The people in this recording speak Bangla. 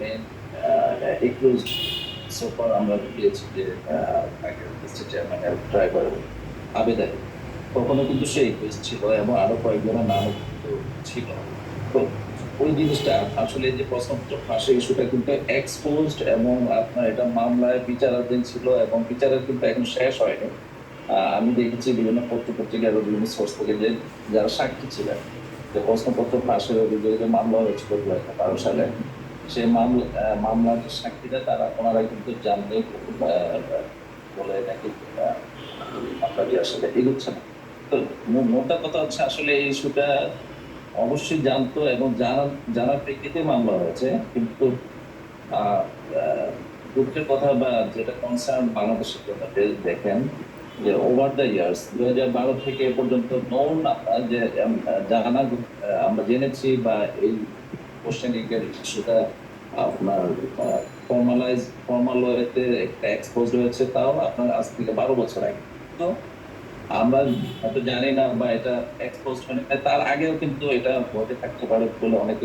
মেইন এক্সকিউজ সোফার আমরা পেয়েছি যে তাকে চেয়ারম্যানের ড্রাইভার আবেদ আলী। তখনও কিন্তু সে একুইজ ছিল এবং আরো কয়েকজনের নামও কিন্তু ছিল। তো ওই জিনিসটা আসলে যে প্রশ্নপত্র ফাঁসের ইস্যুটা কিন্তু এক্সপোজড এবং আপনার এটা মামলায় বিচারাধীন ছিল এবং বিচারের কিন্তু এখন শেষ হয়নি। আমি দেখেছি বিভিন্ন পত্র পত্রিকা এবং বিভিন্ন সোর্স থেকে যে যারা সাক্ষী ছিলেন যে প্রশ্নপত্র ফাঁসের অভিযোগে যে মামলা হয়েছিল 2012 সালে, সেই মামলার যে সাক্ষীরা তারা ওনারা কিন্তু জানলে বলে নাকি মামলাটি আসলে এগোচ্ছে না। তো মোটা কথা হচ্ছে আসলে এই ইস্যুটা অবশ্যই জানতো এবং জানার প্রেক্ষিতে মামলা হয়েছে, কিন্তু আহ, আহ, দুঃখের কথা বা যেটা কনসার্ন বাংলাদেশের জন্য দেখেন যে ওভার দ্য ইয়ার্স 2012 থেকে এ পর্যন্ত নন আমরা যে জানা আমরা জেনেছি বা এই কোশ্চেন এর ইস্যুটা আপনার ফর্মাল ওয়েতে একটা এক্সপোজ হয়েছে, তাও আপনার আজ থেকে 12 বছর আগে। তো আমরা হয়তো জানি না বা এটা এক্সপোজ হয় না, তার আগেও কিন্তু এটা ঘটে থাকতে পারে বলে অনেকে